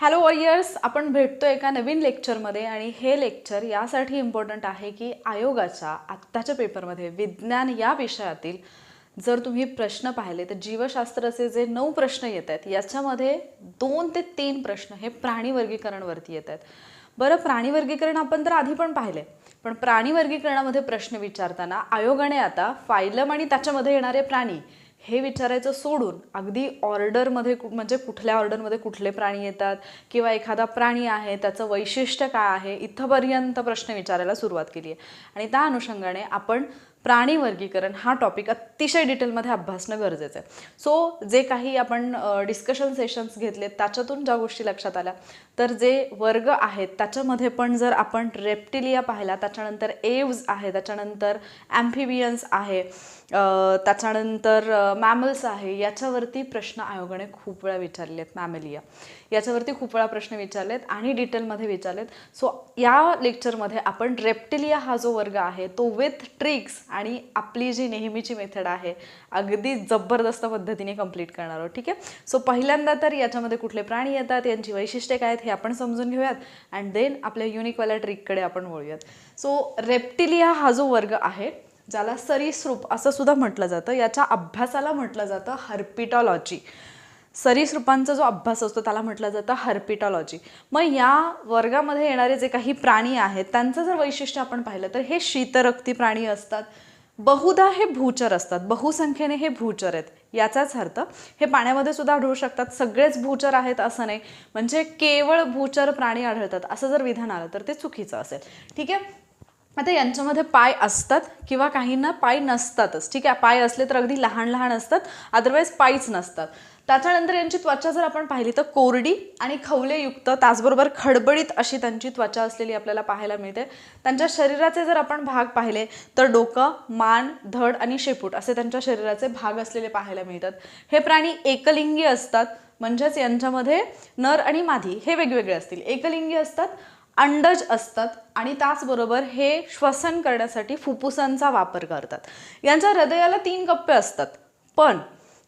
Hello warriors, आपण भेटतो एका नवीन लेक्चरमध्ये आणि हे लेक्चर यासाठी इम्पॉर्टंट आहे की आयोगाच्या आत्ताच्या पेपरमध्ये विज्ञान या विषयातील जर तुम्ही प्रश्न पाहिले तर जीवशास्त्राचे जे 9 प्रश्न येत आहेत याच्यामध्ये 2 ते 3 प्रश्न हे प्राणी वर्गीकरणवरती येत आहेत. बरं, प्राणी वर्गीकरण आपण तर आधी पण पाहिले, पण प्राणी वर्गीकरणामध्ये प्रश्न विचारताना आयोगाने आता फायलम आणि त्याच्यामध्ये येणारे प्राणी हे विचारायचं सोडून अगदी ऑर्डरमध्ये म्हणजे कुठल्या ऑर्डरमध्ये कुठले प्राणी येतात किंवा एखादा प्राणी आहे त्याचं वैशिष्ट्य काय आहे इथंपर्यंत प्रश्न विचारायला सुरुवात केली आहे. आणि त्या अनुषंगाने आपण प्राणी वर्गीकरण हा टॉपिक अतिशय डिटेलमध्ये अभ्यासणं गरजेचं आहे. सो जे काही आपण डिस्कशन सेशन्स घेतलेत त्याच्यातून ज्या गोष्टी लक्षात आल्या, तर जे वर्ग आहेत त्याच्यामध्ये पण जर आपण रेप्टिलिया पाहिला, त्याच्यानंतर एव्ज आहे, त्याच्यानंतर ॲम्फिबियन्स आहे, त्याच्यानंतर मॅमल्स आहे, याच्यावरती प्रश्न आयोगाने खूप वेळा विचारले आहेत. मॅमेलिया याच्यावरती खूप वेळा प्रश्न विचारलेत आणि डिटेलमध्ये विचारलेत. सो या लेक्चरमध्ये आपण रेप्टिलिया हा जो वर्ग आहे तो विथ ट्रिक्स आणि आपली जी नेहमीची मेथड आहे अगदी जबरदस्त पद्धतीने कंप्लीट करणार आहोत. ठीक आहे. सो पहिल्यांदा तर याच्यामध्ये कुठले प्राणी येतात, यांची वैशिष्ट्ये काय आहेत हे आपण समजून घेऊयात अँड देन आपल्या युनिकवाल्या ट्रिककडे आपण वळूयात. सो रेप्टिलिया हा जो वर्ग आहे ज्याला सरीसृप असं सुद्धा म्हटलं जातं, याच्या अभ्यासाला म्हटलं जातं हर्पिटॉलॉजी. सरीसृपांचा जो अभ्यास असतो त्याला म्हटलं जातं हर्पिटॉलॉजी. मग या वर्गामध्ये येणारे जे काही प्राणी आहेत त्यांचं जर वैशिष्ट्य आपण पाहिलं तर हे शीतरक्ती प्राणी असतात. बहुधा हे भूचर असतात, बहुसंख्येने हे भूचर आहेत. याचाच अर्थ हे पाण्यामध्ये सुद्धा आढळू शकतात. सगळेच भूचर आहेत असं नाही, म्हणजे केवळ भूचर प्राणी आढळतात असं जर विधान आलं तर ते चुकीचं असेल. ठीक आहे. आता यांच्यामध्ये पाय असतात किंवा काहींना पाय नसतातच. ठीक आहे. पाय असले तर अगदी लहान लहान असतात, अदरवाईज पायच नसतात. त्याच्यानंतर यांची त्वचा जर आपण पाहिली तर कोरडी आणि खवलेयुक्त, त्याचबरोबर खडबडीत अशी त्यांची त्वचा असलेली आपल्याला पाहायला मिळते. त्यांच्या शरीराचे जर आपण भाग पाहिले तर डोकं, मान, धड आणि शेपूट असे त्यांच्या शरीराचे भाग असलेले पाहायला मिळतात. हे प्राणी एकलिंगी असतात, म्हणजेच यांच्यामध्ये नर आणि मादी हे वेगवेगळे असतील. एकलिंगी असतात, अंडज असतात आणि त्याचबरोबर हे श्वसन करण्यासाठी फुफ्फुसांचा वापर करतात. यांच्या हृदयाला 3 कप्पे असतात, पण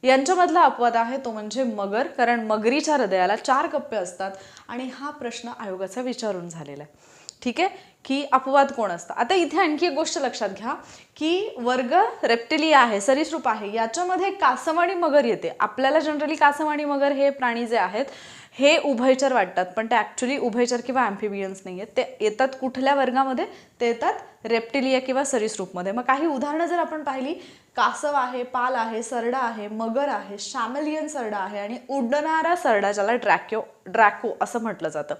यांच्यामधला अपवाद आहे तो म्हणजे मगर, कारण मगरीच्या हृदयाला 4 कप्पे असतात आणि हा प्रश्न आयोगाचा विचारून झालेला आहे. ठीक आहे, की अपवाद कोण असतं. आता इथे आणखी एक गोष्ट लक्षात घ्या की वर्ग रेप्टिलिया आहे, सरीसृप आहे, याच्यामध्ये कासव आणि मगर येते. आपल्याला जनरली कासव आणि मगर हे प्राणी जे आहेत हे उभयचर वाटतात, पण ते ॲक्च्युली उभयचर किंवा ॲम्फिबियन्स नाही आहेत. ते येतात कुठल्या वर्गामध्ये, ते येतात रेप्टिलिया किंवा सरीसृपमध्ये. मग काही उदाहरणं जर आपण पाहिली, कासव आहे, पाल आहे, सरडा आहे, मगर आहे, शॅमलियन सरडा आहे आणि उडणारा सरडा ज्याला ड्रॅको असं म्हटलं जातं.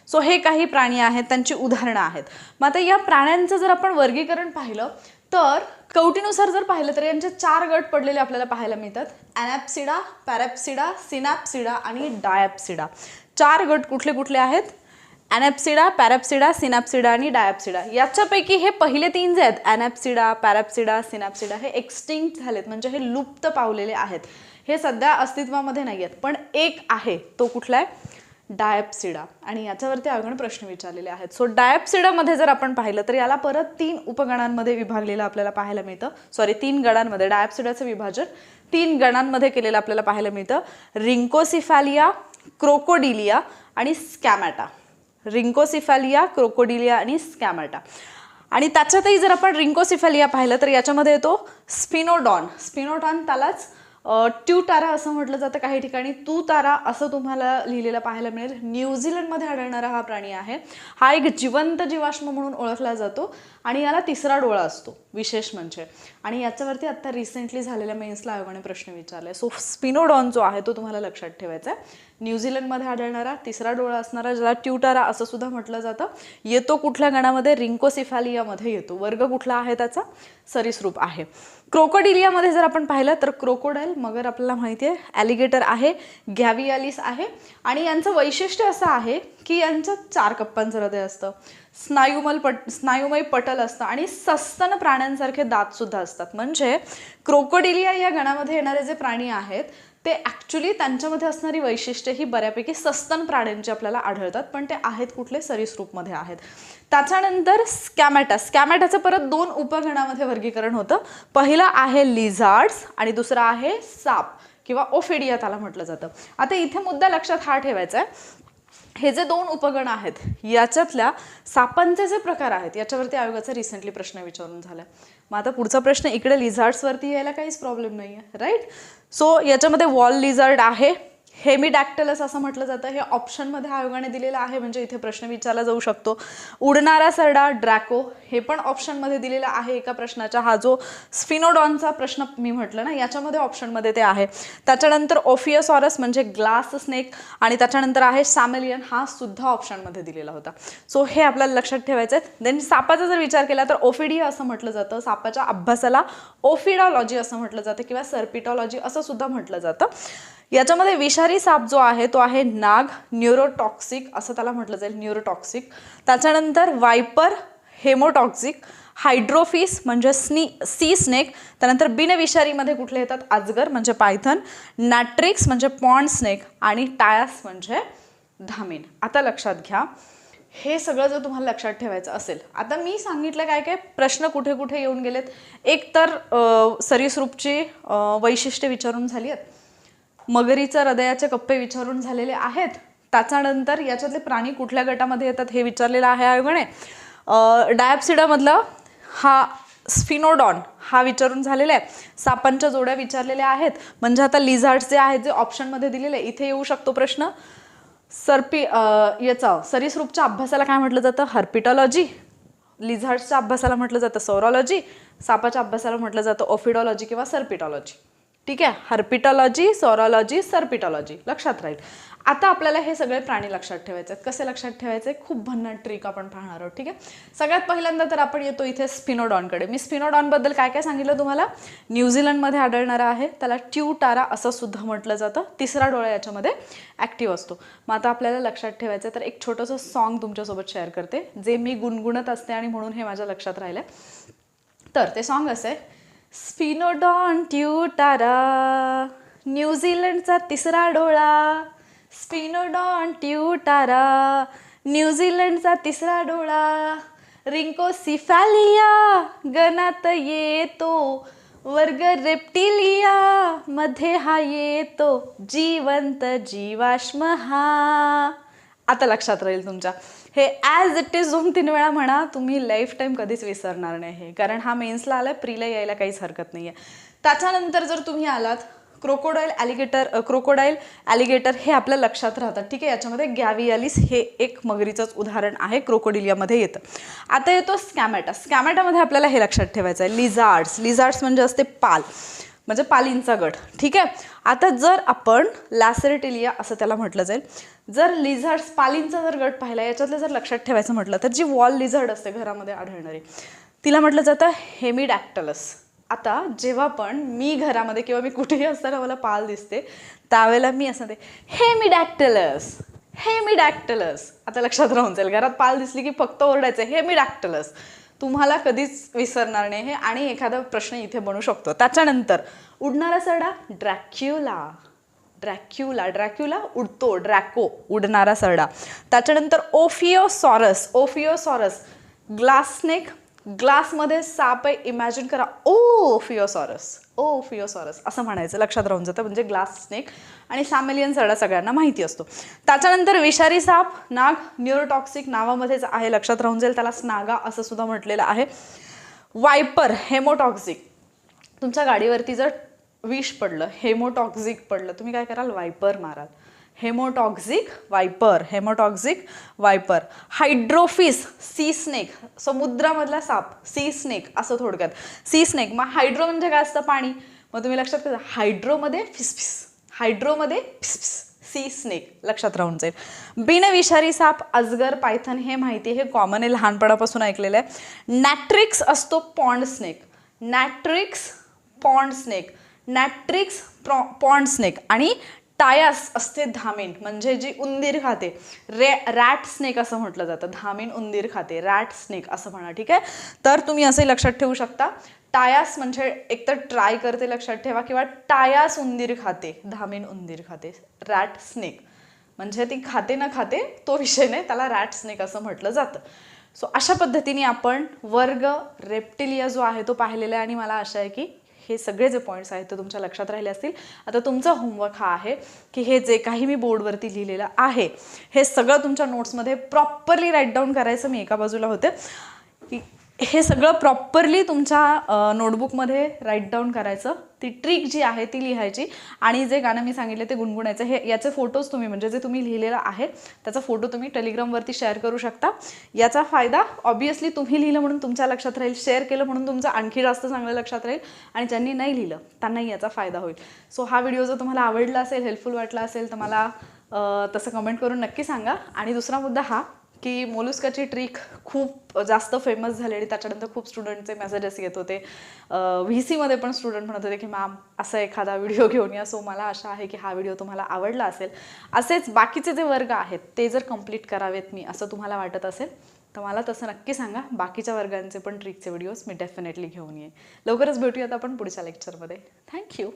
सो हे काही प्राणी आहेत, त्यांची उदाहरणं आहेत. मग आता या प्राण्यांचं जर आपण वर्गीकरण पाहिलं तर कवटीनुसार जर पाहिलं तर यांचे 4 गट पडलेले आपल्याला पाहायला मिळतात. ॲनॅप्सिडा, पॅरॅप्सिडा, सिनॅप्सिडा आणि डायॅप्सिडा. 4 गट कुठले कुठले आहेत? ॲनॅप्सिडा, पॅरॅप्सिडा, सिनॅप्सिडा आणि डायॅप्सिडा. याच्यापैकी हे पहिले 3 जे आहेत ॲनॅप्सिडा, पॅरॅप्सिडा, सिनॅप्सिडा हे एक्सटिंक्ट झालेत, म्हणजे हे लुप्त पावलेले आहेत. हे सध्या अस्तित्वामध्ये नाही आहेत. पण एक आहे, तो कुठला आहे? डायॅप्सिडा. आणि याच्यावरती आयोगाने प्रश्न विचारलेले आहेत. सो डायॅप्सिडामध्ये जर आपण पाहिलं तर याला परत 3 उपगणांमध्ये विभागलेलं आपल्याला पाहायला मिळतं. 3 गणांमध्ये. डायॅप्सिडाचं विभाजन 3 गणांमध्ये केलेलं आपल्याला पाहायला मिळतं. रिंकोसिफॅलिया, क्रोकोडिलिया आणि स्कॅमॅटा. रिंकोसिफॅलिया, क्रोकोडिलिया आणि स्कॅमॅटा. आणि त्याच्यातही जर आपण रिंकोसिफॅलिया पाहिलं तर याच्यामध्ये येतो स्पिनोडॉन. स्पिनोडॉन त्यालाच ट्यूटारा असं म्हटलं जातं, काही ठिकाणी तुतारा असं तुम्हाला लिहिलेलं पाहायला मिळेल. न्यूझीलंडमध्ये आढळणारा हा प्राणी आहे. हा एक जिवंत जीवाश्म म्हणून ओळखला जातो आणि याला 3रा डोळा असतो विशेष म्हणजे. आणि याच्यावरती आता रिसेंटली झालेल्या मेन्सला आयोगाने प्रश्न विचारलाय. सो स्पिनोडॉन जो आहे तो तुम्हाला लक्षात ठेवायचा आहे. न्यूझीलंडमध्ये आढळणारा 3रा डोळा असणारा, ज्याला ट्यूटारा असं सुद्धा म्हटलं जातं, येतो कुठल्या गणामध्ये? रिंकोसिफॅलियामध्ये येतो. वर्ग कुठला आहे त्याचा? सरीसृप आहे. क्रोकोडिलियामध्ये जर आपण पाहिलं तर क्रोकोडाईल, मगर आपल्याला माहिती आहे, ॲलिगेटर आहे, गॅवियालिस आहे. आणि यांचं वैशिष्ट्य असं आहे की यांच्यात 4 कप्पांचं हृदय असतं, स्नायुमय पटल असतं आणि सस्तन प्राण्यांसारखे दात सुद्धा असतात. म्हणजे क्रोकोडिलिया या गणामध्ये येणारे जे प्राणी आहेत ते ॲक्च्युली त्यांच्यामध्ये असणारी वैशिष्ट्ये ही बऱ्यापैकी सस्तन प्राण्यांची आपल्याला आढळतात, पण ते आहेत कुठले? सरीसृपमध्ये आहेत. त्याच्यानंतर स्कॅमॅटा. स्कॅमॅटाचं परत 2 उपगणामध्ये वर्गीकरण होतं. पहिलं आहे लिझार्ड्स आणि दुसरं आहे साप किंवा ओफेडिया त्याला म्हटलं जातं. आता इथे मुद्दा लक्षात हा ठेवायचा आहे हे जे 2 उपगण आहेत याच्यातल्या सापांचे जे प्रकार आहेत याच्यावरती आयोगाचा रिसेंटली प्रश्न विचारून झालाय. मग आता पुढचा प्रश्न इकडे लिझार्ड्सवरती यायला काहीच प्रॉब्लेम नाही आहे, राईट. सो याच्यामध्ये वॉल लिझार्ड आहे, हेमिडॅक्टलस असं म्हटलं जातं. हे ऑप्शनमध्ये आयोगाने दिलेलं आहे, म्हणजे इथे प्रश्न विचारला जाऊ शकतो. उडणारा सरडा ड्रॅको, हे पण ऑप्शनमध्ये दिलेलं आहे एका प्रश्नाच्या. हा जो स्फिनोडॉनचा प्रश्न मी म्हटलं ना, याच्यामध्ये ऑप्शनमध्ये ते आहे. त्याच्यानंतर ओफियोसॉरस म्हणजे ग्लास स्नेक, आणि त्याच्यानंतर आहे सॅमेलियन, हा सुद्धा ऑप्शनमध्ये दिलेला होता. सो हे आपल्याला लक्षात ठेवायचं आहे. देन सापाचा जर विचार केला तर ओफिडिया असं म्हटलं जातं. सापाच्या अभ्यासाला ओफिडॉलॉजी असं म्हटलं जातं किंवा सर्पिटॉलॉजी असं सुद्धा म्हटलं जातं. याच्यामध्ये विषारी साप जो आहे तो आहे नाग, न्यूरोटॉक्सिक असं त्याला म्हटलं जाईल, न्यूरोटॉक्सिक. त्याच्यानंतर वायपर, हेमोटॉक्सिक. हायड्रोफिस म्हणजे सी स्नेक. त्यानंतर बिनविषारीमध्ये कुठले येतात, अजगर म्हणजे पायथन, नॅट्रिक्स म्हणजे पॉन्ड स्नेक, आणि टायास म्हणजे धामीन. आता लक्षात घ्या, हे सगळं जर तुम्हाला लक्षात ठेवायचं असेल, आता मी सांगितलं काय काय प्रश्न कुठे कुठे येऊन गेलेत. एक तर सरीसृपची वैशिष्ट्ये विचारून झाली आहेत, मगरीचं हृदयाचे कप्पे विचारून झालेले आहेत. त्याच्यानंतर याच्यातले प्राणी कुठल्या गटामध्ये येतात हे विचारलेलं आहे आयोगाने. डायप्सिडामधला हा स्फिनोडॉन हा विचारून झालेला आहे. सापांच्या जोड्या विचारलेल्या आहेत. म्हणजे आता लिझार्ड्स जे आहेत जे ऑप्शनमध्ये दिलेले, इथे येऊ शकतो प्रश्न. याचा सरीसृपच्या अभ्यासाला काय म्हटलं जातं, हर्पिटॉलॉजी. लिझार्ड्सच्या अभ्यासाला म्हटलं जातं सौरॉलॉजी. सापाच्या अभ्यासाला म्हटलं जातं ओफिडॉलॉजी किंवा सर्पिटॉलॉजी. ठीक आहे, हर्पिटॉलॉजी, सौरॉलॉजी, सर्पिटॉलॉजी लक्षात राहील. आता आपल्याला हे सगळे प्राणी लक्षात ठेवायचे आहेत. कसे लक्षात ठेवायचे, खूप भन्नाट ट्रिक आपण पाहणार आहोत. ठीक आहे, सगळ्यात पहिल्यांदा तर आपण येतो इथे स्फिनोडॉनकडे. मी स्फिनोडॉनबद्दल काय काय सांगितलं तुम्हाला. न्यूझीलंडमध्ये आढळणारा आहे, त्याला ट्यूटारा असं सुद्धा म्हटलं जातं. तिसरा डोळा याच्यामध्ये ॲक्टिव्ह असतो. मग आता आपल्याला लक्षात ठेवायचं तर एक छोटंसं सॉन्ग तुमच्यासोबत शेअर करते, जे मी गुणगुणत असते आणि म्हणून हे माझ्या लक्षात राहिलं. तर ते सॉन्ग असं आहे, स्फिनोडॉन ट्यूटारा, न्यूझीलंडचा तिसरा डोळा. स्फिनोडॉन ट्यूटारा, न्यूझीलंडचा तिसरा डोळा. रिंकोसिफॅलिया गणात येतो, वर्ग रेप्टिलिया मध्ये हा येतो, जिवंत जीवाश्म हा. आता लक्षात राहील तुमच्या. हे ॲज इट इज 2-3 वेळा म्हणा, तुम्ही लाईफ टाईम कधीच विसरणार नाही हे, कारण हा मेन्सला आलाय, प्रीला यायला काहीच हरकत नाही आहे. त्याच्यानंतर जर तुम्ही आलात क्रोकोडाईल ॲलिगेटर हे आपल्या लक्षात राहतात. ठीक आहे, याच्यामध्ये गॅवियालिस हे एक मगरीचंच उदाहरण आहे, क्रोकोडिलियामध्ये येतं. आता येतो स्कॅमॅटा. स्कॅमॅटामध्ये आपल्याला हे लक्षात ठेवायचं आहे, लिझार्ड्स म्हणजे असते पाल, म्हणजे पालींचा गट. ठीक आहे, आता जर आपण लॅसेरेटिलिया असं त्याला म्हटलं जाईल, जर लिझार्ड्स पालींचा जर गट पाहिला, याच्यातलं जर लक्षात ठेवायचं म्हटलं तर जी वॉल लिझार्ड असते घरामध्ये आढळणारी, तिला म्हटलं जातं हेमिडॅक्टलस. आता जेव्हा पण मी घरामध्ये किंवा मी कुठेही असताना मला पाल दिसते, त्यावेळेला मी असं ते हेमिडॅक्टलस. आता लक्षात राहून जाईल, घरात पाल दिसली की फक्त ओरडायचं हेमिडॅक्टलस. तुम्हाला कधीच विसरणार नाही हे, आणि एखादा प्रश्न इथे बनू शकतो. त्याच्यानंतर उडणारा सरडा ड्रॅक्युला उडतो, ड्रॅको उडणारा सरडा. त्याच्यानंतर ओफियोसॉरस ग्लास स्नेक, ग्लासमध्ये साप आहे, इमॅजिन करा, ओफियोसॉरस असं म्हणायचं, लक्षात राहून जातं, म्हणजे ग्लास स्नेक. आणि सॅमेलियन सरडा सगळ्यांना माहिती असतो. त्याच्यानंतर विषारी साप नाग, न्यूरोटॉक्सिक नावामध्येच आहे, लक्षात राहून जाईल, त्याला स्नागा असं सुद्धा म्हटलेलं आहे. वायपर हेमोटॉक्सिक, तुमच्या गाडीवरती जर विष पडलं, हेमोटॉक्सिक पडलं, तुम्ही काय कराल, वायपर माराल. Hemotoxic viper. Hydrophis sea snake, समुद्रामधला साप, सी स्नेक असं थोडक्यात. सी स्नेक, मग हायड्रो म्हणजे काय असतं, पाणी. मग तुम्ही लक्षात घ्या, हायड्रोमध्ये फिसफिस, सी स्नेक लक्षात राहून जाईल. बिनविषारी साप अजगर, पायथन हे माहिती, हे कॉमन आहे, लहानपणापासून ऐकलेलं आहे. नॅट्रिक्स असतो पॉन्ड स्नेक, आणि टायास असते धामीन, म्हणजे जी उंदीर खाते, रॅट स्नेक असं म्हटलं जातं. धामीन उंदीर खाते, रॅट स्नेक असं म्हणा. ठीक आहे, तर तुम्ही असंही लक्षात ठेवू शकता. टायास म्हणजे एकतर ट्राय करते लक्षात ठेवा, किंवा टायास उंदीर खाते, धामीन उंदीर खाते. रॅट स्नेक म्हणजे ती खाते न खाते तो विषय नाही, त्याला रॅट स्नेक असं म्हटलं जातं. सो अशा पद्धतीने आपण वर्ग रेप्टिलिया जो आहे तो पाहिलेला आहे, आणि मला आशा आहे की हे सगळे जे पॉईंट्स आहेत ते तुमच्या लक्षात राहिले असतील. आता तुमचा होमवर्क हा आहे की हे जे काही मी बोर्डवरती लिहिलेलं आहे हे सगळं तुमच्या नोट्समध्ये प्रॉपरली राईट डाऊन करायचं. मी एका बाजूला होते, हे सगळं प्रॉपरली तुमच्या नोटबुकमध्ये राईट डाऊन करायचं. ती ट्रिक जी आहे ती लिहायची आणि जे गाणं मी सांगितलं ते गुणगुणायचं. हे याचे फोटोज तुम्ही म्हणजे जे तुम्ही लिहिलेलं आहे त्याचा फोटो तुम्ही टेलिग्रामवरती शेअर करू शकता. याचा फायदा ऑब्व्हियसली तुम्ही लिहिलं म्हणून तुमच्या लक्षात राहील, शेअर केलं म्हणून तुमचं आणखी जास्त चांगलं लक्षात राहील आणि ज्यांनी नाही लिहिलं त्यांनाही याचा फायदा होईल. सो हा व्हिडिओ जर तुम्हाला आवडला असेल, हेल्पफुल वाटला असेल तर मला तसं कमेंट करून नक्की सांगा. आणि दुसरा मुद्दा हा की मोलुस्काची ट्रिक खूप जास्त फेमस झाली आणि त्याच्यानंतर खूप स्टुडंटचे मेसेजेस येत होते. VC मध्ये पण स्टुडंट म्हणत होते की मॅम असा एखादा व्हिडिओ घेऊन या. सो मला आशा आहे की हा व्हिडिओ तुम्हाला आवडला असेल. असेच बाकीचे जे वर्ग आहेत ते जर कंप्लीट करावेत मी असं तुम्हाला वाटत असेल तर मला तसं नक्की सांगा. बाकीच्या वर्गांचे पण ट्रिकचे व्हिडिओज मी डेफिनेटली घेऊन येईन. लवकरच भेटूयात आपण पुढच्या लेक्चरमध्ये. थँक्यू.